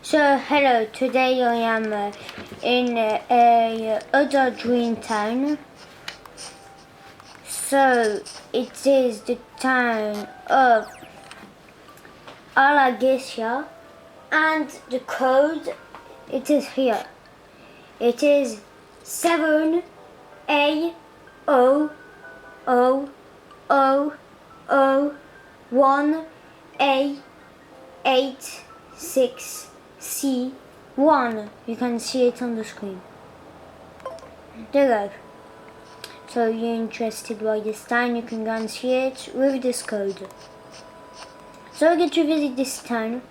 So hello, today I am in a other dream town. So it is the town of Alagesia, and the code, it is here. It is 7A00001A86C1. You can see it on the screen. There you go. So if you're interested by this town, you can go and see it with this code. So I get to visit this town.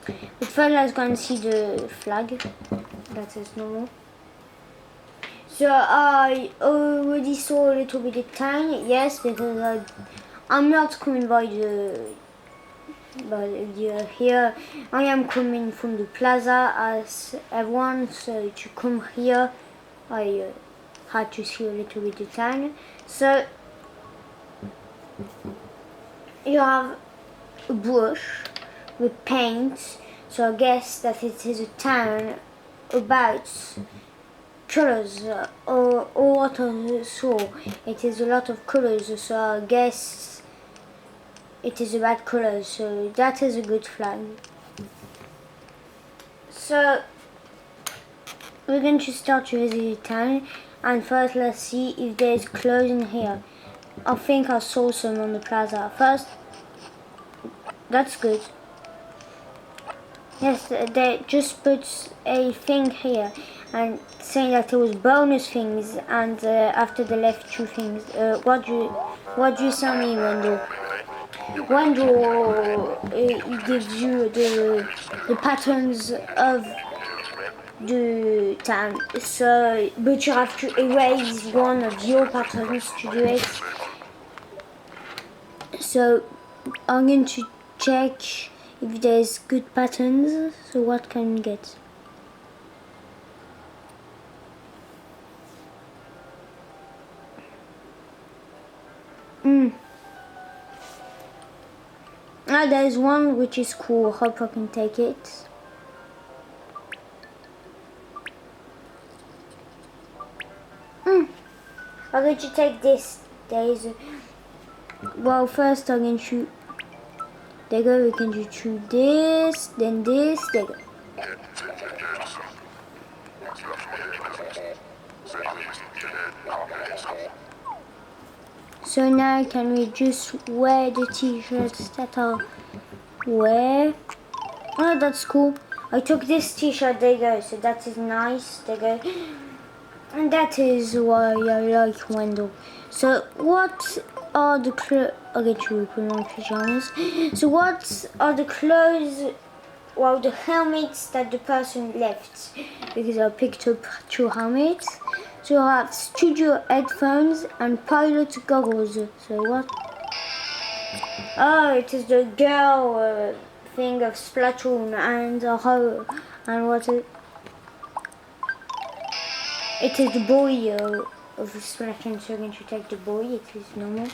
But first let's go and see the flag. That is normal. So I already saw a little bit of town, yes, because I'm not coming by the here. I am coming from the plaza as everyone, so to come here I had to see a little bit of town. So you have a bush with paint, so I guess that it is a town about colors, or what I saw. It is a lot of colors, so I guess it is about colors, so that is a good flag. So we're going to start to visit the town, and first let's see if there's clothes in here. I think I saw some on the plaza. First, that's good. Yes, they just put a thing here and saying that it was bonus things, and after they left two things. What do you say me, Wendell? Wendell it gives you the patterns of the town. So, but you have to erase one of your patterns to do it. So I'm going to check if there's good patterns. So what can we get? There's one which is cool. Hope I can take it. I'm going to take this. Well, first I'm going to. There you go. We can do this, then this. There you go. So now can we just wear the t-shirts that are wear? Oh, that's cool. I took this t-shirt, there you go, so that is nice, there you go. And that is why I like Wendell. So what are the clothes? I'll get you put on pajamas. So what are the clothes, well, the helmets that the person left? Because I picked up two helmets. So I have studio headphones and pilot goggles. So what? Oh, it is the girl thing of Splatoon, and what it? It is the boy of Splatoon. So I'm going to take the boy. It is normal.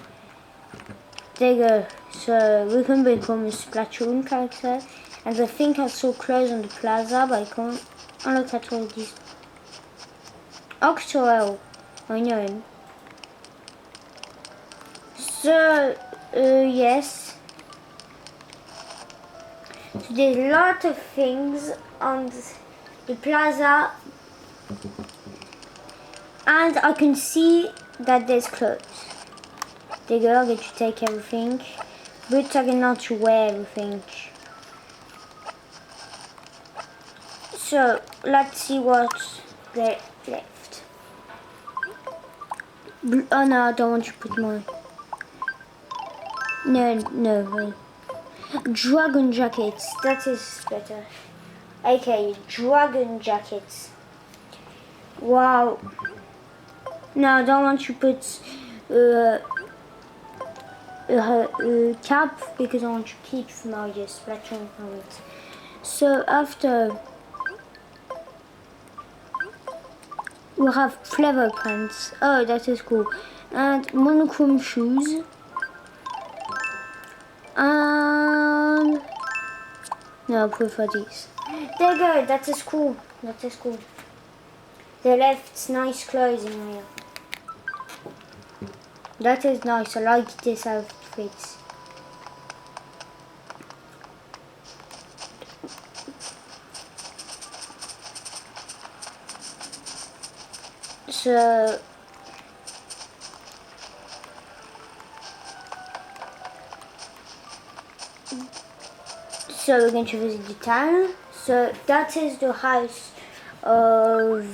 There you go. So we can become a Splatoon character. And I think I saw clothes on the plaza, but I can't. I look at all these. Octoel, I know him. So, yes. So there's a lot of things on the plaza, and I can see that there's clothes. There you go, I get to take everything, but I cannot wear everything. So, let's see what's left. Oh no, I don't want to put mine. No. Dragon jackets, that is better. Okay, dragon jackets. Wow. No, I don't want to put a cap, because I want to keep my Splatoon helmet. So after we have flavor pants. Oh, that is cool. And monochrome shoes. And No, I prefer these. There you go, that is cool. That is cool. They left nice clothes in here. That is nice, I like this outfit. So we're going to visit the town. So that is the house of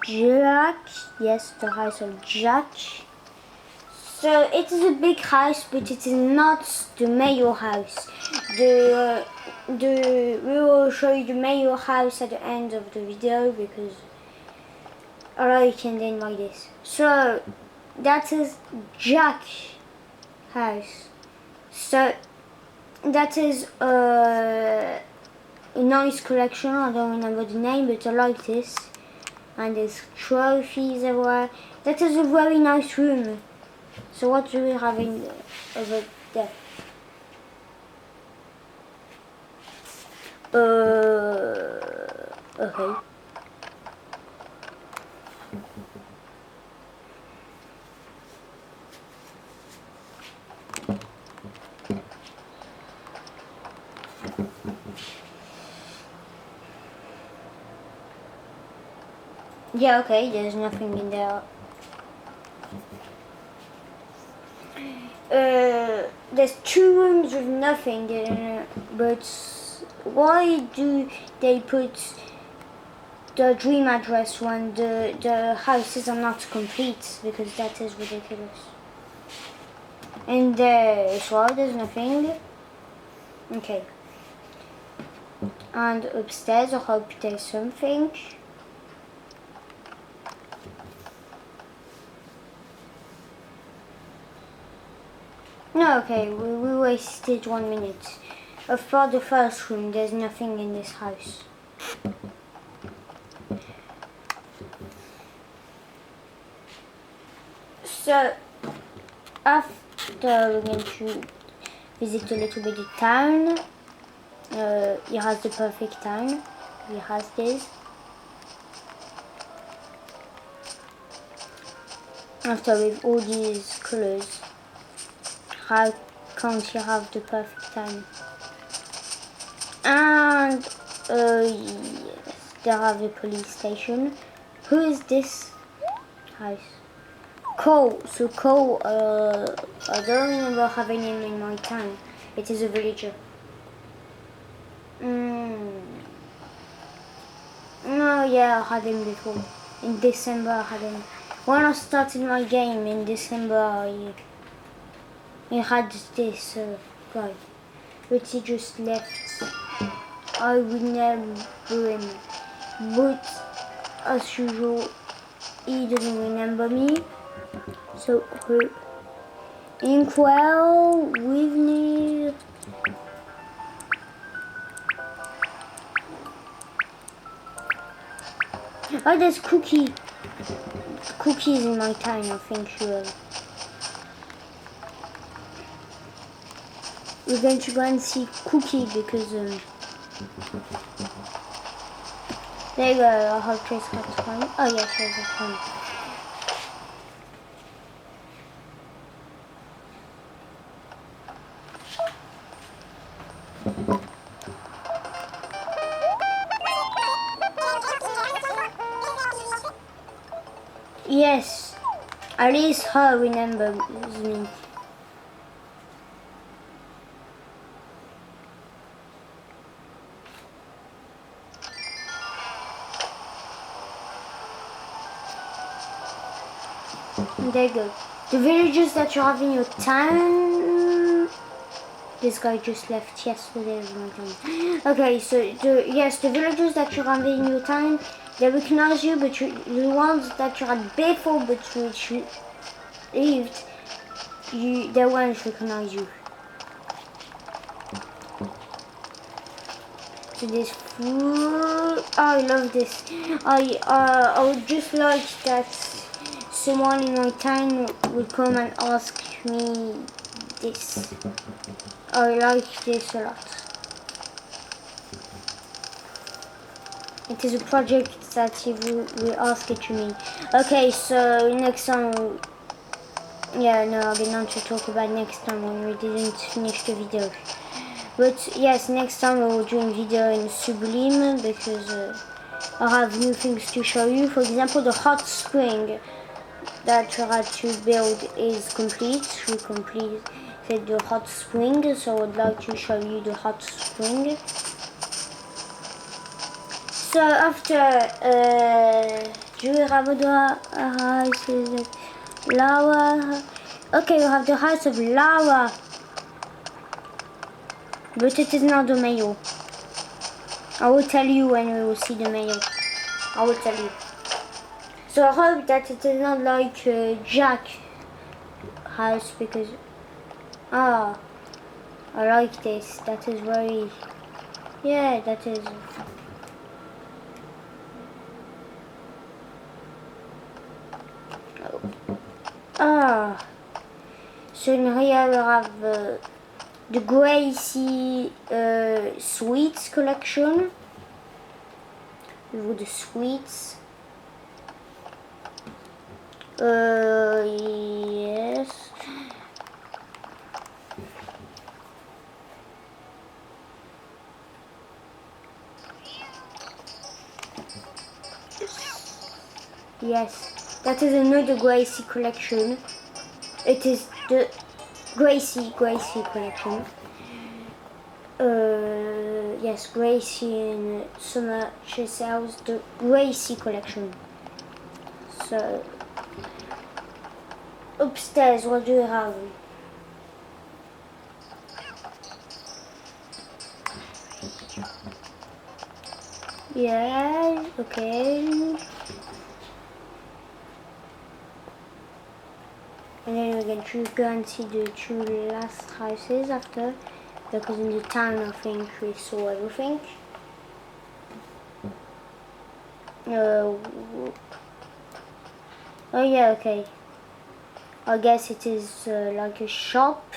Jack. Yes, the house of Jack. So it is a big house, but it is not the mayor house. We will show you the mayor house at the end of the video because I like and then like this. So that is Jack's house. So that is a nice collection. I don't remember the name, but I like this. And there's trophies everywhere. That is a very nice room. So what do we have in over there? Okay. Yeah, okay, there's nothing in there. There's 2 rooms with nothing in, but why do they put the dream address when the houses are not complete? Because that is ridiculous. And there as well, there's nothing. Okay. And upstairs, I hope there's something. No, okay, we wasted 1 minute. For the first room, there's nothing in this house. So, after we're going to visit a little bit of town. He has the perfect town. He has this. After with all these colors, how can't you have the perfect town? And yes, they have a police station. Who is this house? Cole. So Cole, I don't remember having him in my town. It is a villager. No, yeah, I had him before. In December I had him. When I started my game in December, I had this guy. But he just left. I remember him. But as usual, he doesn't remember me. So, Inkwell with me. Oh, there's cookies in my town, I think. We're going to go and see Cookie because there you go. I hope Trace has fun. Oh yeah, Trace has fun. Yes, at least her remembers me. There you go. The villagers that you have in your town. This guy just left yesterday in my town. Okay, so the villagers that you have in your town, they recognize you, but the ones that you had before, but which you lived, they won't recognize you. So this food, oh, I love this. I would just like that someone in my town would come and ask me this. I like this a lot. It is a project that he will ask it to me. Okay, so next time, yeah, no, I didn't want to talk about next time when we didn't finish the video. But yes, next time we will do a video in Sublime because I have new things to show you. For example, the hot spring that you had to build is complete. We completed the hot spring, so I would like to show you the hot spring. So after do you have the house of lava? Okay, you have the house of lava, but it is not the mail. I will tell you when we will see the mail. I will tell you. So I hope that it is not like Jack house because I like this. That is very, yeah, that is. So in here we have the Gracie sweets collection with the sweets. Yes. Yes, that is another Gracie collection. It is the Gracie collection. Yes, Gracie and Summer she sells the Gracie collection. So upstairs, what do you have? Yeah, okay. And then we're going to go and see the two last houses after, because in the town I think we saw everything. Oh yeah, okay. I guess it is like a shop.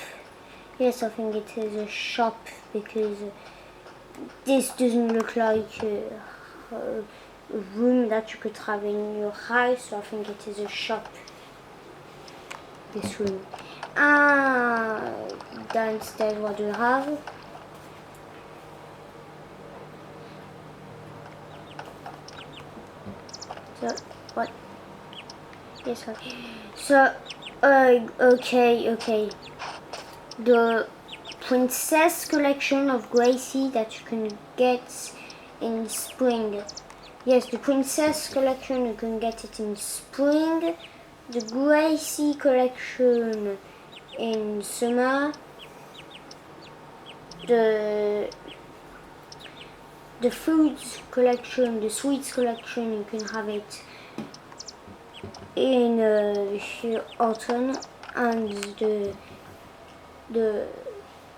Yes, I think it is a shop because this doesn't look like a room that you could have in your house, so I think it is a shop. This room. Downstairs, what do you have? So what? Yes, okay. So okay. The princess collection of Gracie that you can get in spring. Yes, the princess collection you can get it in spring. The Gracie collection in summer. The foods collection, the sweets collection, you can have it in autumn, and the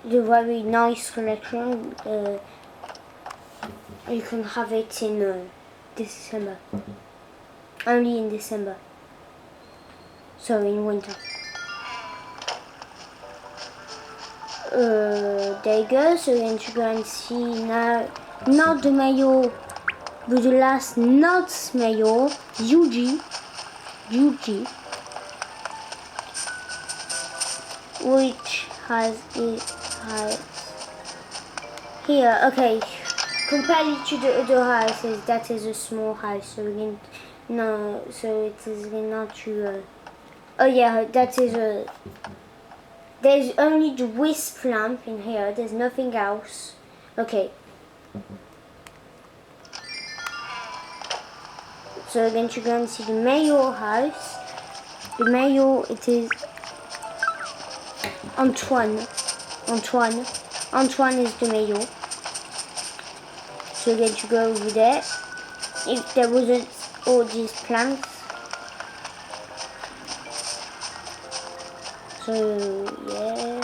very nice collection you can have it in December, only in December. So in winter. There you go, so then you go and see now, not the mayo, but the last not mayo, Yuji, which has it here, okay, compared to the other houses, that is a small house, so we can, no, so it is not to, oh yeah, that is a, there's only the wisp lamp in here, there's nothing else. Okay. So then you go and see the mayor house. The mayor, it is Antoine is the mayor. So then you go over there. If there wasn't all these plants. So yeah.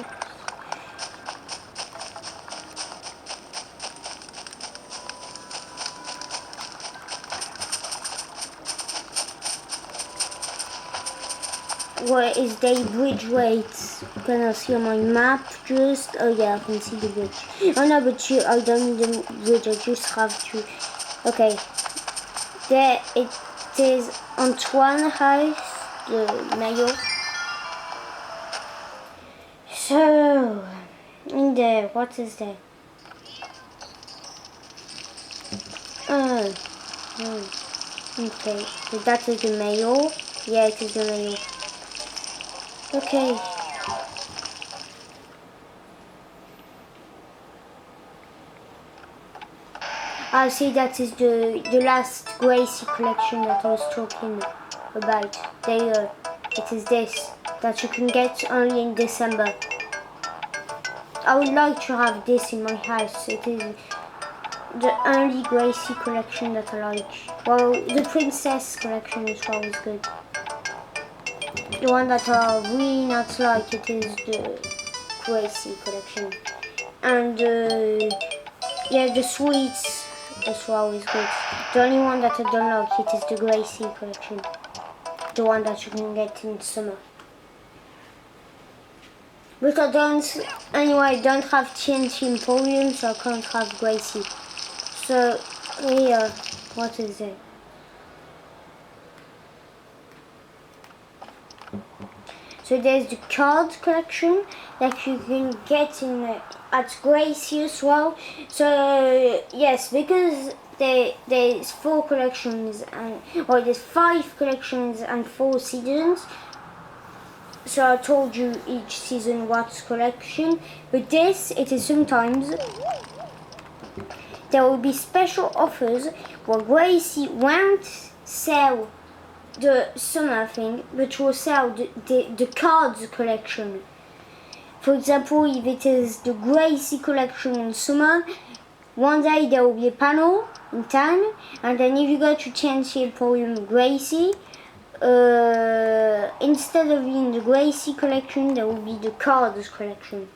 Where is the bridge? Wait, can I see on my map just? Oh yeah, I can see the bridge. Oh no, but I don't need the bridge, I just have to Okay, there it is Antoine house, the mayor. So, in there, what is there? Oh, okay, so that is the mayor. Yeah, it is the mayor. Okay. I see that is the last Gracie collection that I was talking about. There, it is this that you can get only in December. I would like to have this in my house. It is the only Gracie collection that I like. Well, the Princess collection as well is good. The one that I really not like, it is the Gracie collection. And yeah, the sweets as well is good. The only one that I don't like, it is the Gracie collection. The one that you can get in summer. But I don't have TNT Emporium, so I can't have Gracie. So, here, what is it? So there's the card collection that you can get in at Gracie as well. So yes, because there's 4 collections there's 5 collections and 4 seasons. So I told you each season what collection, but this, it is sometimes there will be special offers where Gracie won't sell the summer thing, but will sell the cards collection. For example, if it is the Gracie collection in summer, one day there will be a panel in town, and then if you go to TNT Emporium Gracie, instead of being the Gracie collection, there will be the cards collection.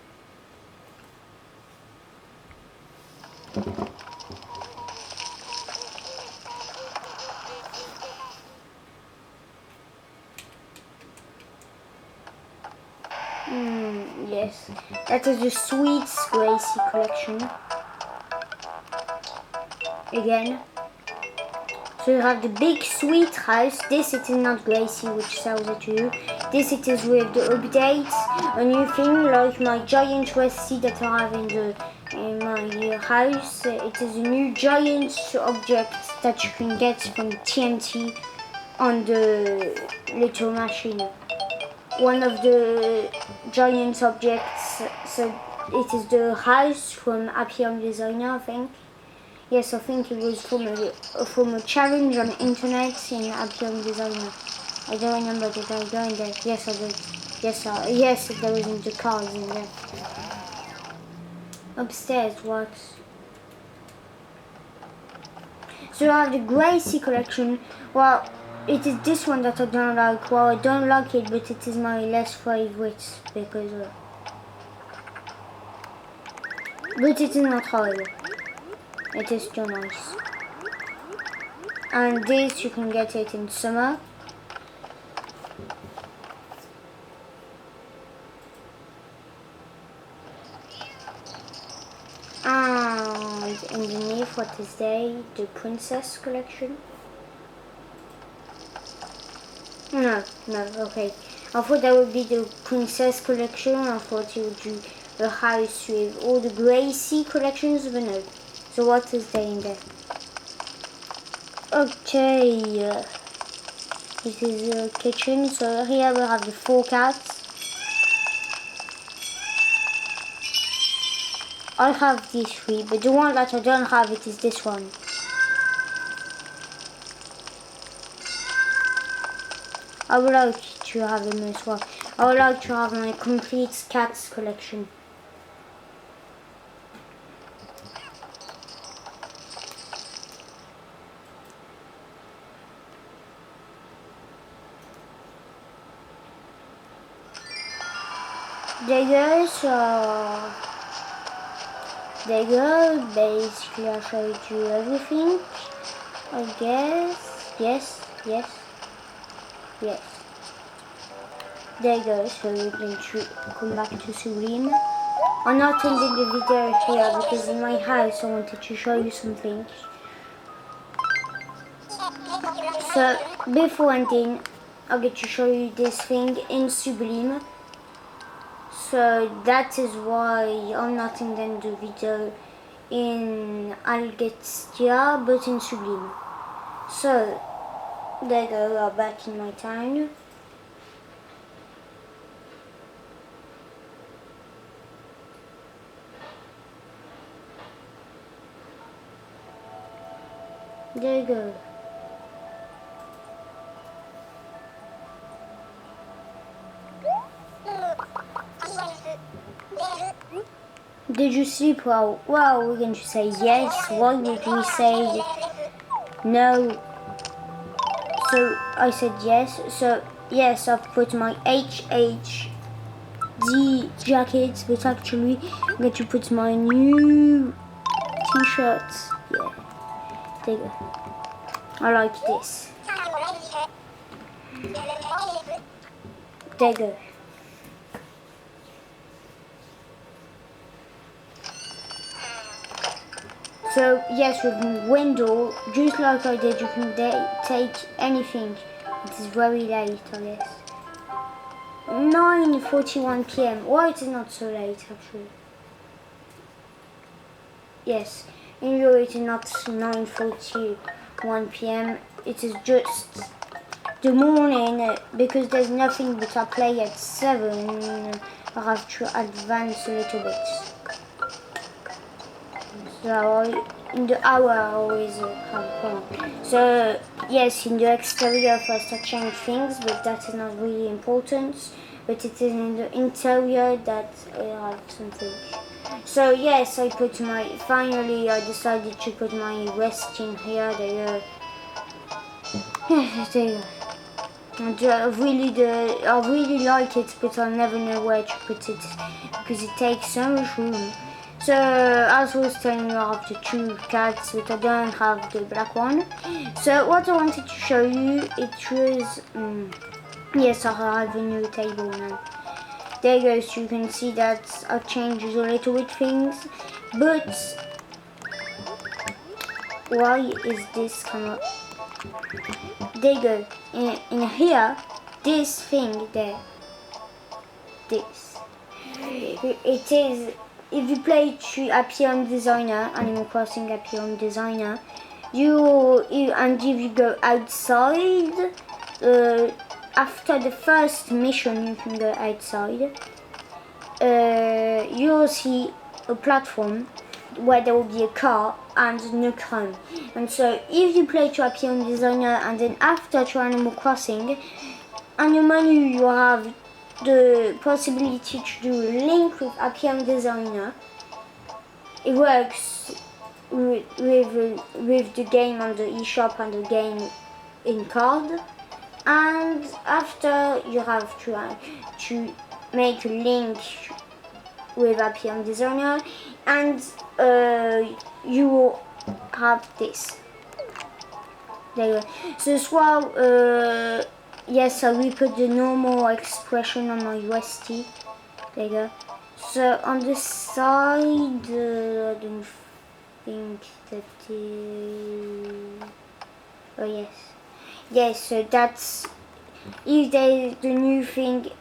Yes, that is the Sweets Gracie collection. Again. So you have the big sweet house. This it is not Gracie which sells it to you. This it is with the updates, a new thing like my giant recipe that I have in my house. It is a new giant object that you can get from TNT on the little machine. One of the giant objects, so it is the house from Happy Young Designer, I think. Yes, I think it was from a challenge on the internet in Happy Young Designer. I don't remember, did I go in there? Yes, I did. Yes, there was the cars in there. Upstairs, what? So I have the Gracie collection. Well, it is this one that I don't like. Well, I don't like it, but it is my less favorite because but it is not horrible. It is still nice. And this you can get it in summer. And underneath, what is there? The Princess collection. No, okay. I thought that would be the Princess collection. I thought it would be a house with all the Gracie collections, but no. So what is there in there? Okay, this is the kitchen. So here we have the 4 cats. I have these 3, but the one that I don't have it is this one. I would like to have them as well. I would like to have my complete cats collection. There you go, basically I showed you everything, I guess, yes, there you go, so we're going to come back to Sublime. I'm not ending the video here because in my house I wanted to show you some things. So before ending, I'll get to show you this thing in Sublime. So that is why I'm not in the video in Algestia, but in Sublime. So there you go, we're back in my town. There you go. Did you sleep well? Well, we're going to say yes. Why would we say no? So I said yes. So yes, I've put my HHD jacket, but actually I'm going to put my new t-shirts. Yeah, there you go. I like this. There you go. So yes, with window, just like I did, you can take anything. It is very late, I guess. 9:41 p.m. Why it is not so late actually? Yes, in Euro it is not 9:41 p.m. It is just the morning because there's nothing but I play at 7. I have to advance a little bit. So in the hour I always have a problem. So yes, in the exterior first I change things, but that is not really important. But it is in the interior that I have something. So yes, I put finally I decided to put my resting here. There you go. And I really like it, but I never know where to put it because it takes so much room. So as I was telling you, I have the 2 cats, but I don't have the black one. So what I wanted to show you, it was yes, I have a new table now. There you go. So you can see that I've changed a little bit things, but why is this come up? There you go. In here, this thing there, this. It is, if you play to Appium Designer, Animal Crossing Appium Designer, and if you go outside, after the first mission you can go outside, you'll see a platform where there will be a car and no crime. And so if you play to Appium Designer and then after to Animal Crossing, on your menu you have the possibility to do a link with Appium Designer. It works with the game on the eShop and the game in card. And after you have to make a link with Appium Designer, and you will have this. There you go. So as well, yes, I will put the normal expression on my UST. There you go. So on the side, I don't think that is... Oh yes. Yes, so that's... If there is the new thing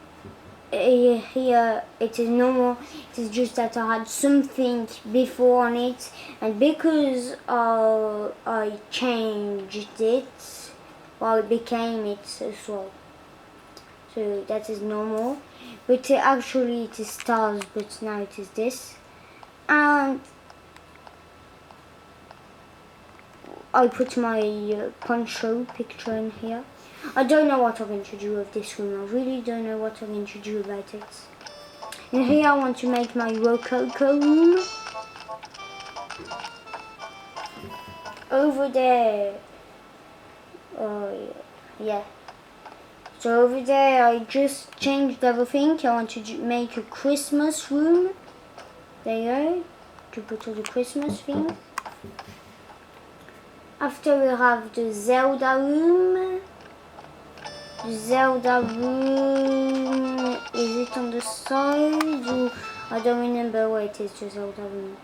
here, it is normal. It is just that I had something before on it, and because I changed it, well, it became it as well. So that is normal. But actually it is stars, but now it is this. And I put my poncho picture in here. I don't know what I'm going to do with this room. I really don't know what I'm going to do about it. And here I want to make my Rococo room. Over there. Oh yeah. So over there I just changed everything. I want to make a Christmas room. There you go. To put all the Christmas things. After we have the Zelda room. Zelda room, is it on the side? Or I don't remember where it is, the Zelda room.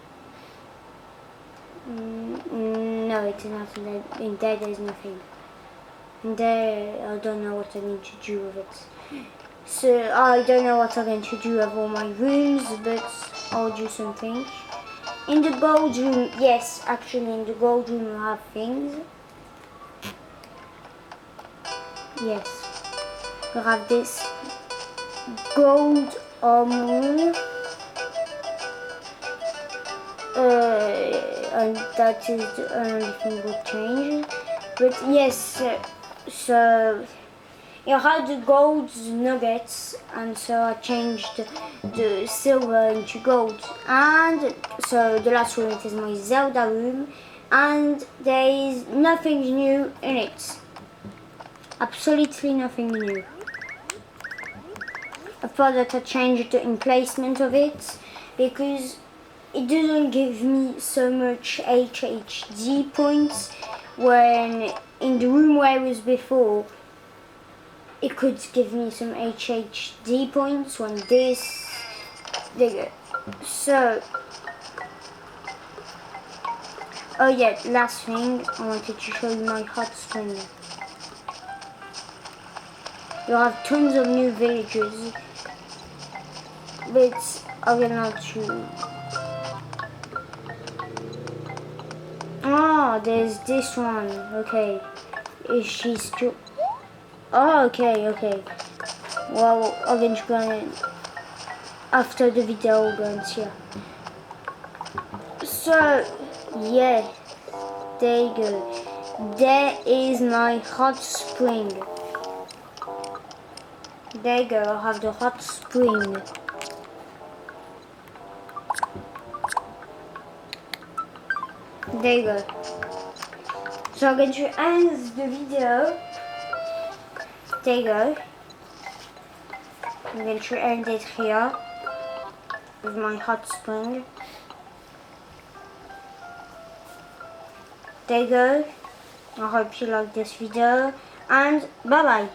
No, it is not in there. In there is nothing. And there, I don't know what I'm going to do with it. So I don't know what I'm going to do with all my rooms, but I'll do something. In the gold room, yes, actually in the gold room I have things. Yes, we have this gold armor. And that is the only thing will change. But yes, so I had the gold nuggets, and so I changed the silver into gold. And so the last room is my Zelda room, and there is nothing new in it. Absolutely nothing new. I thought that I changed the emplacement of it because it doesn't give me so much HHD points when in the room where I was before it could give me some HHD points when this there you go. So oh yeah, last thing I wanted to show you my hot spring. You have tons of new villages, but I will not show. Ah, there's this one. Okay, is she still? Oh, okay. Well, I'm going to go in after the video. We'll go and see her. So, yeah, there you go. There is my hot spring. There you go. I have the hot spring. There you go. So I'm going to end the video. There you go. I'm going to end it here with my hot spring. There you go. I hope you like this video and bye bye.